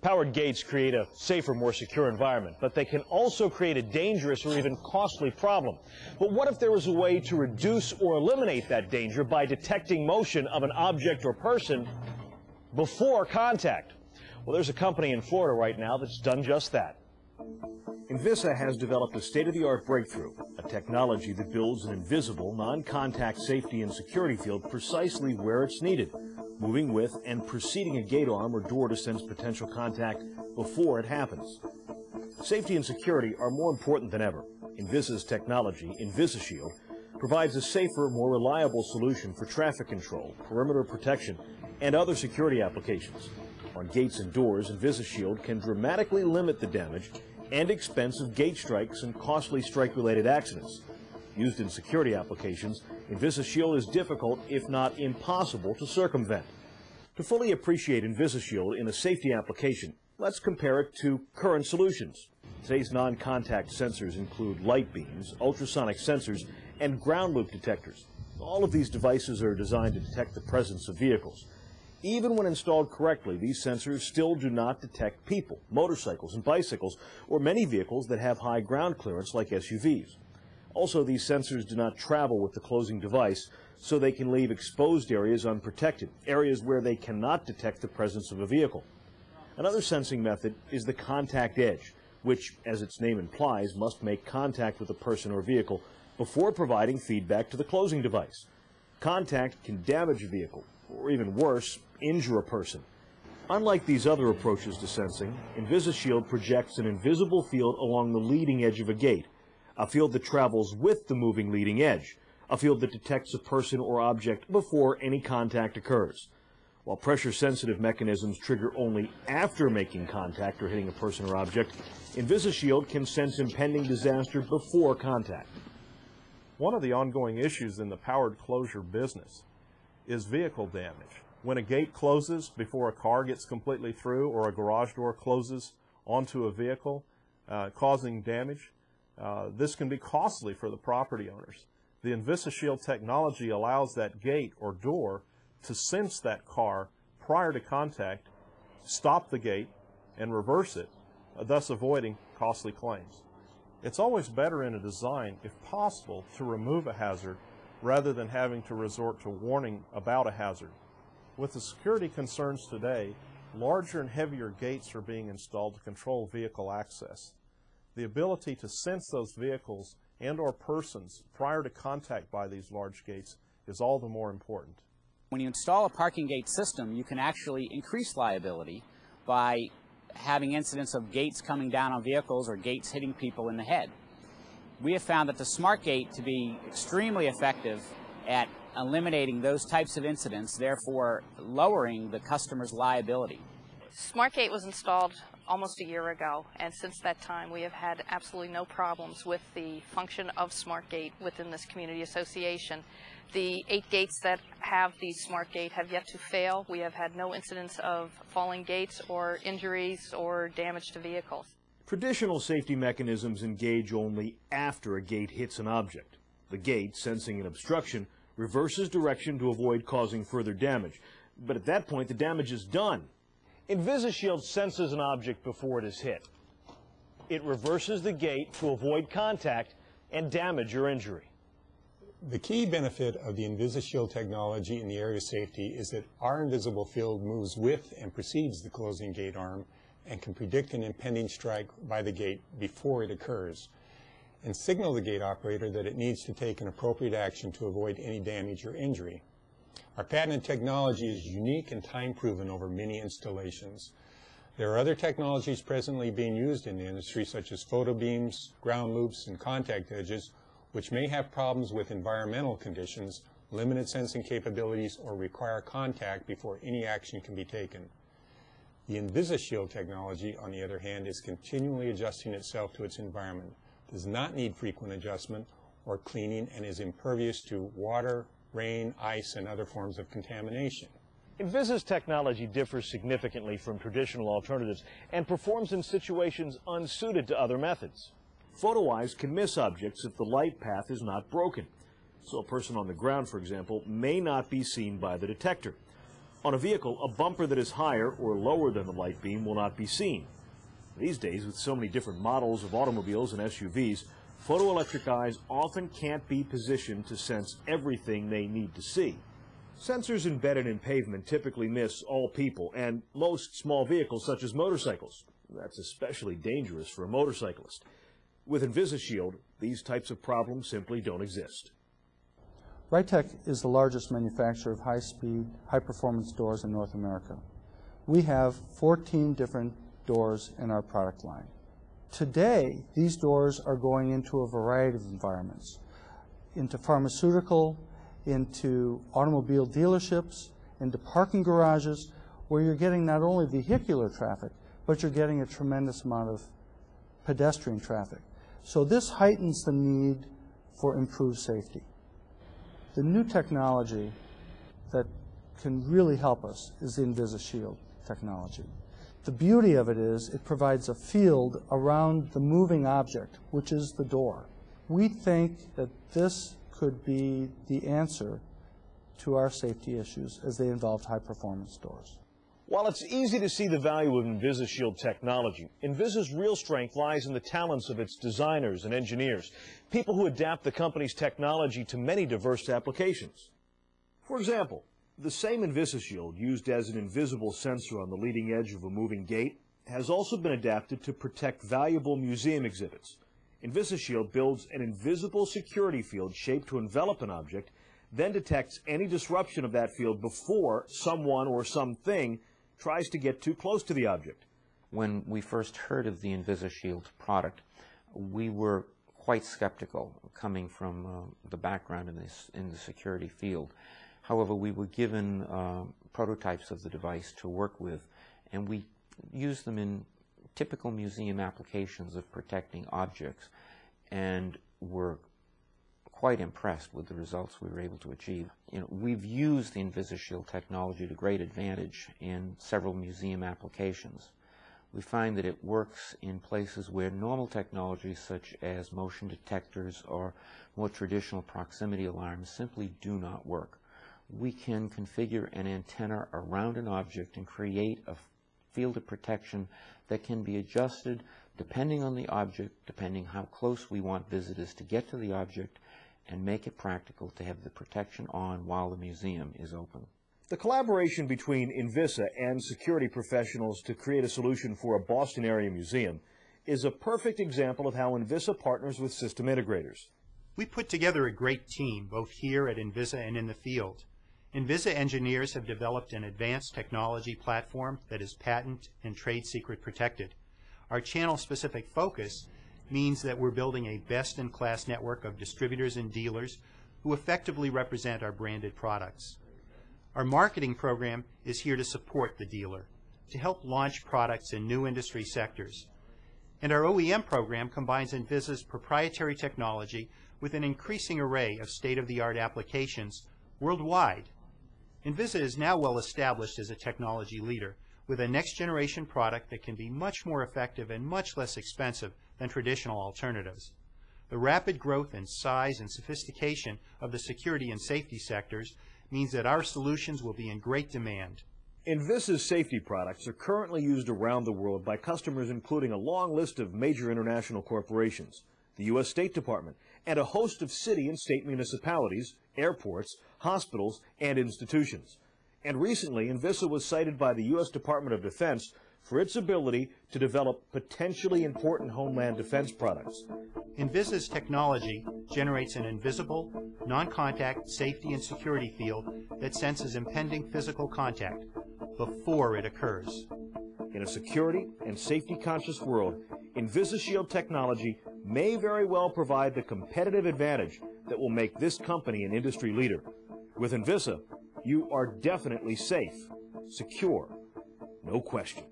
Powered gates create a safer, more secure environment, but they can also create a dangerous or even costly problem. But what if there was a way to reduce or eliminate that danger by detecting motion of an object or person before contact? Well, there's a company in Florida right now that's done just that. Invisa has developed a state-of-the-art breakthrough, a technology that builds an invisible, non-contact safety and security field precisely where it's needed, moving with and preceding a gate arm or door to sense potential contact before it happens. Safety and security are more important than ever. Invisa's technology, InvisaShield, provides a safer, more reliable solution for traffic control, perimeter protection, and other security applications. On gates and doors, InvisaShield can dramatically limit the damage and expense of gate strikes and costly strike-related accidents. Used in security applications, InvisaShield is difficult, if not impossible, to circumvent. To fully appreciate InvisaShield in a safety application, let's compare it to current solutions. Today's non-contact sensors include light beams, ultrasonic sensors, and ground loop detectors. All of these devices are designed to detect the presence of vehicles. Even when installed correctly, these sensors still do not detect people, motorcycles, and bicycles, or many vehicles that have high ground clearance like SUVs. Also, these sensors do not travel with the closing device, so they can leave exposed areas unprotected, areas where they cannot detect the presence of a vehicle. Another sensing method is the contact edge, which, as its name implies, must make contact with a person or vehicle before providing feedback to the closing device. Contact can damage a vehicle, or even worse, injure a person. Unlike these other approaches to sensing, InvisaShield projects an invisible field along the leading edge of a gate, a field that travels with the moving leading edge, a field that detects a person or object before any contact occurs. While pressure-sensitive mechanisms trigger only after making contact or hitting a person or object, InvisaShield can sense impending disaster before contact. One of the ongoing issues in the powered closure business is vehicle damage. When a gate closes before a car gets completely through, or a garage door closes onto a vehicle, causing damage, this can be costly for the property owners. The InvisaShield technology allows that gate or door to sense that car prior to contact, stop the gate, and reverse it, thus avoiding costly claims. It's always better in a design, if possible, to remove a hazard rather than having to resort to warning about a hazard. With the security concerns today, larger and heavier gates are being installed to control vehicle access. The ability to sense those vehicles and/or persons prior to contact by these large gates is all the more important. When you install a parking gate system, you can actually increase liability by having incidents of gates coming down on vehicles or gates hitting people in the head. We have found that the smart gate to be extremely effective at eliminating those types of incidents, therefore lowering the customer's liability. SmartGate was installed almost a year ago, and since that time we have had absolutely no problems with the function of SmartGate within this community association. The 8 gates that have the SmartGate have yet to fail. We have had no incidents of falling gates or injuries or damage to vehicles. Traditional safety mechanisms engage only after a gate hits an object. The gate, sensing an obstruction, reverses direction to avoid causing further damage. But at that point, the damage is done. InvisaShield senses an object before it is hit. It reverses the gate to avoid contact and damage or injury. The key benefit of the InvisaShield technology in the area of safety is that our invisible field moves with and precedes the closing gate arm and can predict an impending strike by the gate before it occurs and signal the gate operator that it needs to take an appropriate action to avoid any damage or injury. Our patented technology is unique and time-proven over many installations. There are other technologies presently being used in the industry, such as photo beams, ground loops, and contact edges, which may have problems with environmental conditions, limited sensing capabilities, or require contact before any action can be taken. The InvisaShield technology, on the other hand, is continually adjusting itself to its environment, does not need frequent adjustment or cleaning, and is impervious to water, rain, ice, and other forms of contamination. Invisa's technology differs significantly from traditional alternatives and performs in situations unsuited to other methods. Photo eyes can miss objects if the light path is not broken. So a person on the ground, for example, may not be seen by the detector. On a vehicle, a bumper that is higher or lower than the light beam will not be seen. These days, with so many different models of automobiles and SUVs, photoelectric eyes often can't be positioned to sense everything they need to see. Sensors embedded in pavement typically miss all people and most small vehicles such as motorcycles. That's especially dangerous for a motorcyclist. With InvisaShield, these types of problems simply don't exist. Rytec is the largest manufacturer of high-speed, high-performance doors in North America. We have 14 different doors in our product line. Today, these doors are going into a variety of environments, into pharmaceutical, into automobile dealerships, into parking garages, where you're getting not only vehicular traffic, but you're getting a tremendous amount of pedestrian traffic. So this heightens the need for improved safety. The new technology that can really help us is the InvisaShield technology. The beauty of it is it provides a field around the moving object, which is the door. We think that this could be the answer to our safety issues as they involve high-performance doors. While it's easy to see the value of InvisaShield technology, Invisa's real strength lies in the talents of its designers and engineers, people who adapt the company's technology to many diverse applications. For example, the same InvisaShield used as an invisible sensor on the leading edge of a moving gate has also been adapted to protect valuable museum exhibits. InvisaShield builds an invisible security field shaped to envelop an object, then detects any disruption of that field before someone or something tries to get too close to the object. When we first heard of the InvisaShield product, we were quite skeptical coming from the background in the security field. However, we were given prototypes of the device to work with, and we used them in typical museum applications of protecting objects, and were quite impressed with the results we were able to achieve. We've used the InvisaShield technology to great advantage in several museum applications. We find that it works in places where normal technologies such as motion detectors or more traditional proximity alarms simply do not work. We can configure an antenna around an object and create a field of protection that can be adjusted depending on the object, depending how close we want visitors to get to the object, and make it practical to have the protection on while the museum is open. The collaboration between Invisa and security professionals to create a solution for a Boston area museum is a perfect example of how Invisa partners with system integrators. We put together a great team, both here at Invisa and in the field. Invisa engineers have developed an advanced technology platform that is patent and trade secret protected. Our channel-specific focus means that we're building a best-in-class network of distributors and dealers who effectively represent our branded products. Our marketing program is here to support the dealer, to help launch products in new industry sectors. And our OEM program combines Invisa's proprietary technology with an increasing array of state-of-the-art applications worldwide. Invisa is now well established as a technology leader, with a next-generation product that can be much more effective and much less expensive than traditional alternatives. The rapid growth in size and sophistication of the security and safety sectors means that our solutions will be in great demand. Invisa's safety products are currently used around the world by customers including a long list of major international corporations, the U.S. State Department, and a host of city and state municipalities, airports, hospitals, and institutions. And recently, Invisa was cited by the U.S. Department of Defense for its ability to develop potentially important homeland defense products. Invisa's technology generates an invisible, non-contact safety and security field that senses impending physical contact before it occurs. In a security and safety-conscious world, InvisaShield technology may very well provide the competitive advantage that will make this company an industry leader. With Invisa, you are definitely safe, secure, no question.